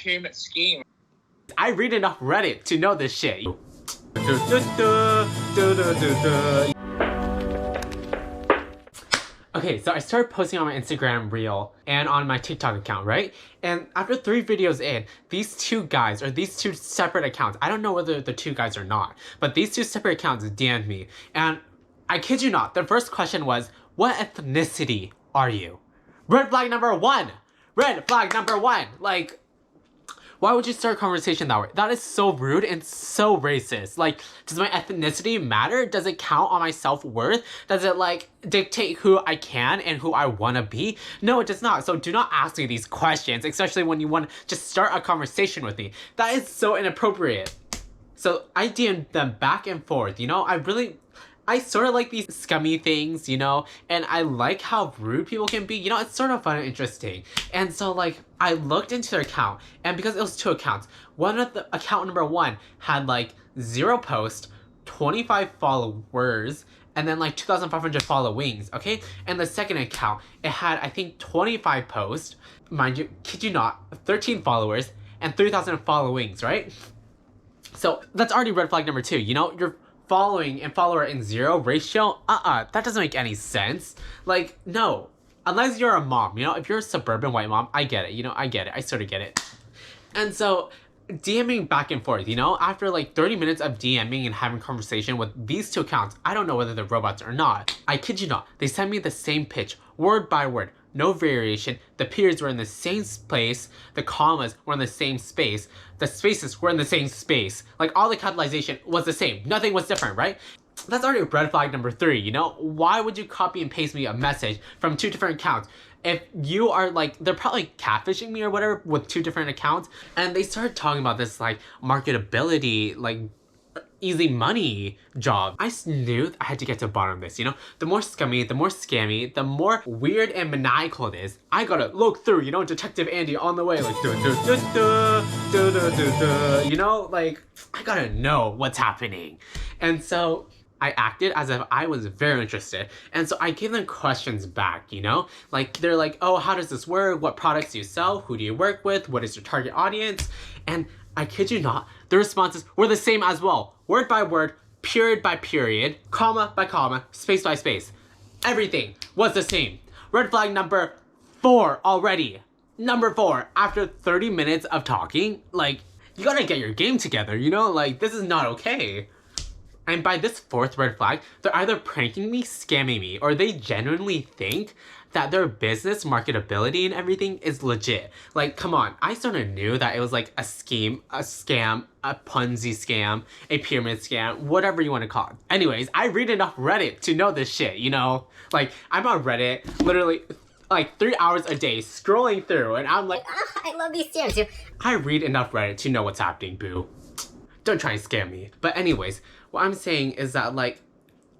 pyramid scheme. I read enough Reddit to know this shit. Okay, so I started posting on my Instagram reel and on my TikTok account, right? And after 3 videos in, these 2 guys, or these 2 separate accounts, I don't know whether they're 2 guys or not, but these 2 separate accounts DM'd me. And I kid you not, the first question was, what ethnicity are you? Red flag number 1! Red flag number 1! Like, why would you start a conversation that way? That is so rude and so racist. Like, does my ethnicity matter? Does it count on my self-worth? Does it, like, dictate who I can and who I want to be? No, it does not. So do not ask me these questions, especially when you want to just start a conversation with me. That is so inappropriate. So I DM'd them back and forth, you know? I sort of like these scummy things, you know, and I like how rude people can be, you know, it's sort of fun and interesting. And so, like, I looked into their account, and because it was 2 accounts, account number 1 had, like, 0 posts, 25 followers, and then, like, 2,500 followings, okay? And the second account, it had, I think, 25 posts, mind you, kid you not, 13 followers, and 3,000 followings, right? So that's already red flag number 2, you know? You're following and follower in 0 ratio, that doesn't make any sense. Like, no. Unless you're a mom, you know? If you're a suburban white mom, I get it, you know? I get it. I sort of get it. And so, DMing back and forth, you know? After like 30 minutes of DMing and having conversation with these 2 accounts, I don't know whether they're robots or not. I kid you not. They sent me the same pitch, word by word. No variation. The periods were in the same place. The commas were in the same space. The spaces were in the same space. Like, all the capitalization was the same. Nothing was different, right? That's already red flag number 3, you know? Why would you copy and paste me a message from 2 different accounts? If you are, like, they're probably catfishing me or whatever with 2 different accounts. And they started talking about this, like, marketability, like, easy money job. I knew I had to get to the bottom of this, you know? The more scummy, the more scammy, the more weird and maniacal it is, I gotta look through, you know, Detective Andy on the way, like, you know? Like, I gotta know what's happening. And so I acted as if I was very interested. And so I gave them questions back, you know? Like, they're like, oh, how does this work? What products do you sell? Who do you work with? What is your target audience? And I kid you not, the responses were the same as well. Word by word, period by period, comma by comma, space by space. Everything was the same. Red flag number 4 already. Number 4, after 30 minutes of talking, like, you gotta get your game together, you know? Like, this is not okay. And by this 4th red flag, they're either pranking me, scamming me, or they genuinely think that their business marketability and everything is legit. Like, come on, I sort of knew that it was like a scheme, a scam, a Ponzi scam, a pyramid scam, whatever you want to call it. Anyways, I read enough Reddit to know this shit, you know? Like, I'm on Reddit, literally, like 3 hours a day scrolling through, and I'm like, I love these scams. I read enough Reddit to know what's happening, boo. Don't try and scam me. But anyways, what I'm saying is that, like,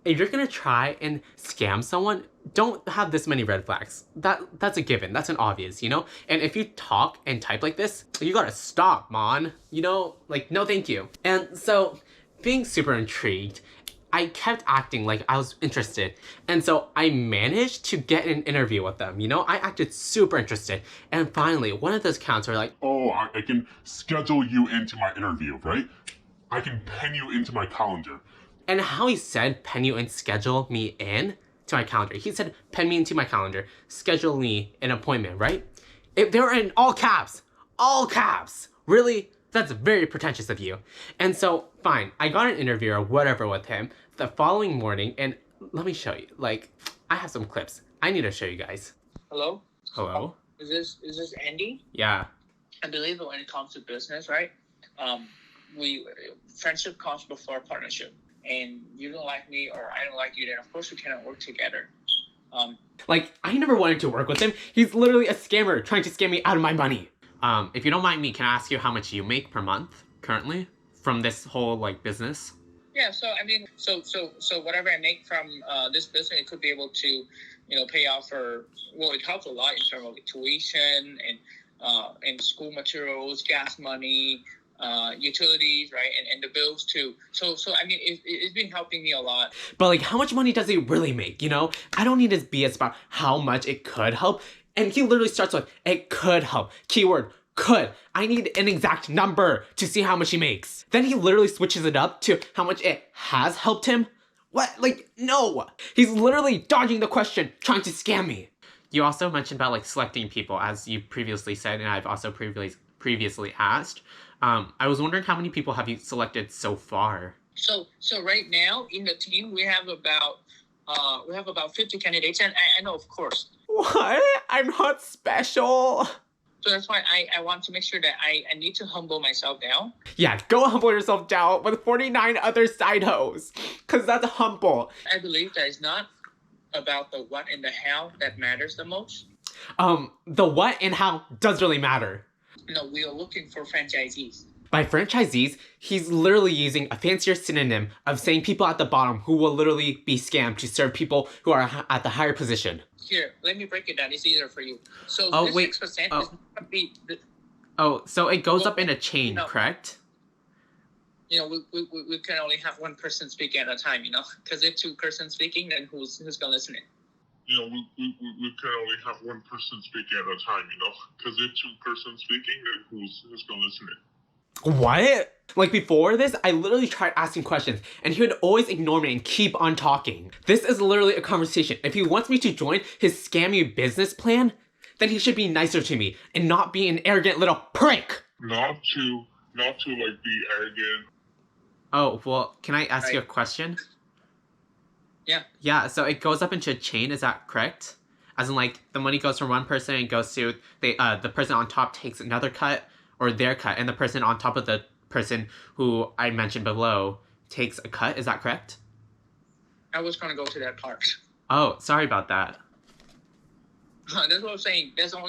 if you're gonna try and scam someone, don't have this many red flags. That's a given. That's an obvious, you know? And if you talk and type like this, you gotta stop, man. You know? Like, no thank you. And so, being super intrigued, I kept acting like I was interested. And so I managed to get an interview with them, you know? I acted super interested. And finally, one of those accounts were like, oh, I can schedule you into my interview, right? I can pen you into my calendar. And how he said pen you and schedule me in to my calendar. He said pen me into my calendar, schedule me an appointment, right? They were in all caps. All caps. Really? That's very pretentious of you. And so, fine, I got an interview or whatever with him the following morning, and let me show you. Like, I have some clips. I need to show you guys. Hello? Hello? Is this Andy? Yeah. I believe that when it comes to business, right? Friendship comes before partnership. And you don't like me or I don't like you, then of course we cannot work together. Like, I never wanted to work with him. He's literally a scammer trying to scam me out of my money. If you don't mind me, can I ask you how much you make per month currently from this whole, like, business? Yeah, so I mean, so whatever I make from this business, it could be able to, you know, pay off for, well, it helps a lot in terms of like, tuition and school materials, gas money, utilities, right, and the bills too. So I mean, it's been helping me a lot. But, like, how much money does he really make, you know? I don't need his BS about how much it could help. And he literally starts with, it could help. Keyword, Could. I need an exact number to see how much he makes. Then he literally switches it up to how much it has helped him. What? Like, no. He's literally dodging the question, trying to scam me. You also mentioned about like selecting people, as you previously said, and I've also previously asked. I was wondering how many people have you selected so far? So right now in the team we have about 50 candidates, and I know, of course. What? I'm not special. So that's why I want to make sure that I need to humble myself down. Yeah, go humble yourself down with 49 other side hoes, because that's humble. I believe that it's not about the what and the how that matters the most. The what and how does really matter. No, we are looking for franchisees. By franchisees, he's literally using a fancier synonym of saying people at the bottom who will literally be scammed to serve people who are at the higher position. Here, let me break it down. It's easier for you. So Oh, this 6% is not be so it goes up in a chain, correct? You know, we can only have one person speaking at a time, you know? Because if two persons speaking, then who's going to listen in? You know, we can only have one person speaking at a time, you know? Because if two persons speaking, then who's going to listen in? What? Like before this, I literally tried asking questions and he would always ignore me and keep on talking. This is literally a conversation. If he wants me to join his scammy business plan, then he should be nicer to me and not be an arrogant little prick. Not to like be arrogant. Oh, well, can I ask you a question? Yeah. Yeah, so it goes up into a chain, is that correct? As in like the money goes from one person and goes to the person on top takes another cut, or their cut, and the person on top of the person who I mentioned below takes a cut. Is that correct? I was going to go to that part. Oh, sorry about that. That's what I'm saying. They can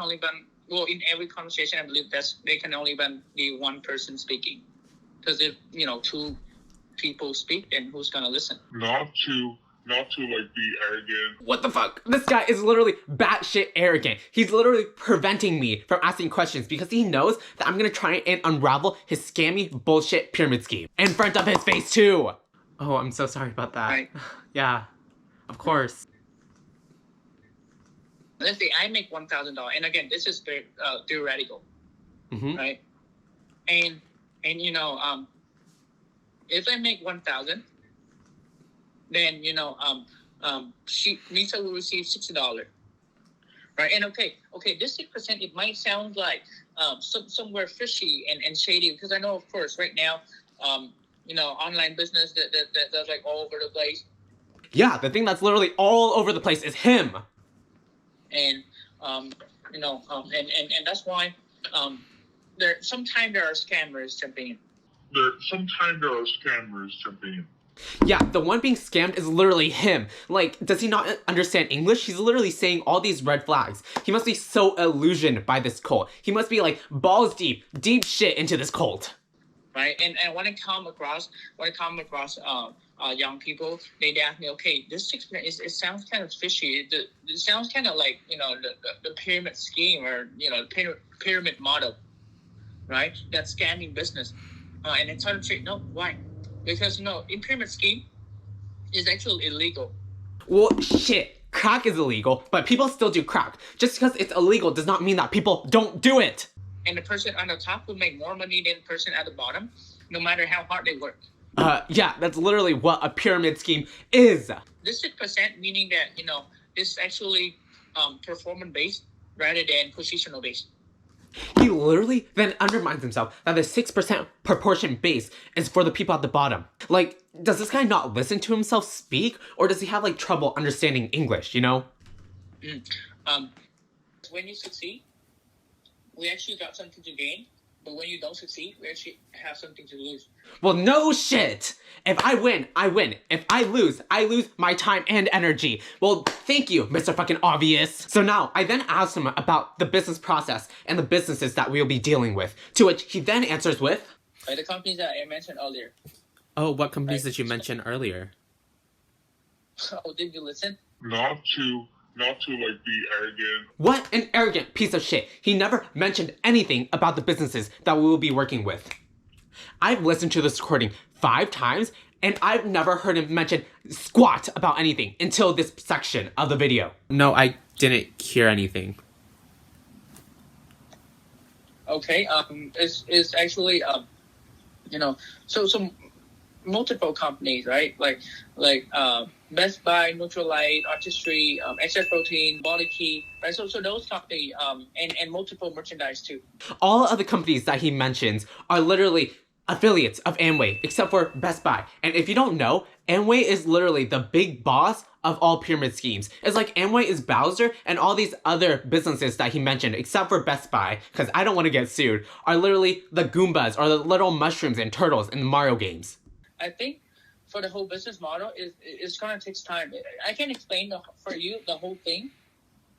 only be, well, in every conversation, I believe they can only be one person speaking. Because if, you know, two people speak, then who's going to listen? Not to like be arrogant. What the fuck? This guy is literally batshit arrogant. He's literally preventing me from asking questions because he knows that I'm gonna try and unravel his scammy bullshit pyramid scheme in front of his face too. Oh, I'm so sorry about that. Right. Yeah, of course. Let's say I make $1,000, and again, this is theoretical, right? And you know, if I make 1,000. Then, you know, Misa will receive $60, right? And okay, this 6%, it might sound like somewhere fishy and shady, because I know, of course, right now, you know, online business that's like all over the place. Yeah, the thing that's literally all over the place is him. And you know, and that's why sometimes there are scammers jumping in. Yeah, the one being scammed is literally him. Like, does he not understand English? He's literally saying all these red flags. He must be so illusioned by this cult. He must be like balls deep shit into this cult. Right, and when I come across young people, they ask me, okay, this 6%, it sounds kind of fishy. It sounds kind of like, you know, the pyramid scheme, or, you know, pyramid model, right? That's scamming business, and it's hard to say no. Why? Because, you know, in pyramid scheme, is actually illegal. Well, shit. Crack is illegal, but people still do crack. Just because it's illegal does not mean that people don't do it. And the person on the top will make more money than the person at the bottom, no matter how hard they work. Yeah, that's literally what a pyramid scheme is. This 6%, meaning that, you know, this is actually performance-based rather than positional-based. He literally then undermines himself that the 6% proportion base is for the people at the bottom. Like, does this guy not listen to himself speak, or does he have like trouble understanding English, you know? When you succeed, we actually got something to gain, but when you don't succeed, we actually have something to lose. Well, no shit! If I win, I win. If I lose my time and energy. Well, thank you, Mr. Fucking Obvious. So now, I then asked him about the business process and the businesses that we'll be dealing with, to which he then answers with... The companies that I mentioned earlier. Oh, what companies did you mention earlier? Oh, did you listen? Not to like be arrogant. What an arrogant piece of shit. He never mentioned anything about the businesses that we will be working with. I've listened to this recording 5 times, and I've never heard him mention squat about anything until this section of the video. No, I didn't hear anything. Okay. Is actually you know, so multiple companies, right? Like Best Buy, Nutrilite, Artistry, Excess Protein, Body Key, right? So those companies and multiple merchandise too. All of the companies that he mentions are literally affiliates of Amway, except for Best Buy. And if you don't know, Amway is literally the big boss of all pyramid schemes. It's like Amway is Bowser, and all these other businesses that he mentioned, except for Best Buy, because I don't want to get sued, are literally the Goombas or the little mushrooms and turtles in the Mario games. I think for the whole business model, it's gonna take time. I can explain for you the whole thing,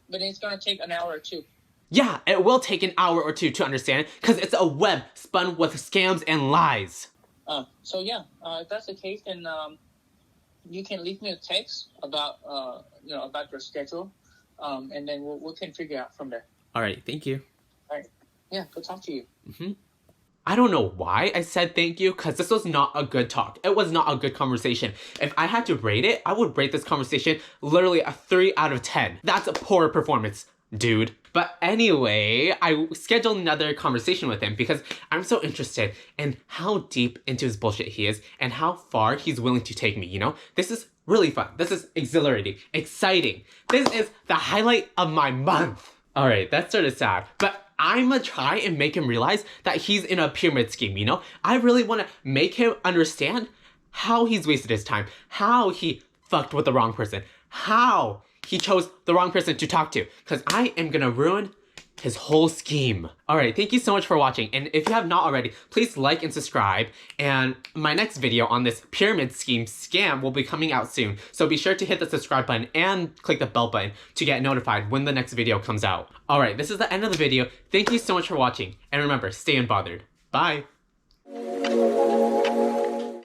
but it's gonna take an hour or two. Yeah, it will take an hour or two to understand, because it's a web spun with scams and lies. So yeah, if that's the case, then you can leave me a text about about your schedule, and then we can figure out from there. All right, thank you. All right. Yeah, good talk to you. I don't know why I said thank you, because this was not a good talk. It was not a good conversation. If I had to rate it, I would rate this conversation literally a 3 out of 10. That's a poor performance, dude. But anyway, I scheduled another conversation with him because I'm so interested in how deep into his bullshit he is and how far he's willing to take me, you know? This is really fun. This is exhilarating, exciting. This is the highlight of my month. All right, that's sort of sad, but I'm gonna try and make him realize that he's in a pyramid scheme, you know? I really want to make him understand how he's wasted his time, how he fucked with the wrong person, how he chose the wrong person to talk to, because I am gonna ruin his whole scheme. Alright, thank you so much for watching, and if you have not already, please like and subscribe, and my next video on this pyramid scheme scam will be coming out soon, so be sure to hit the subscribe button and click the bell button to get notified when the next video comes out. Alright, this is the end of the video. Thank you so much for watching, and remember, stay unbothered. Bye!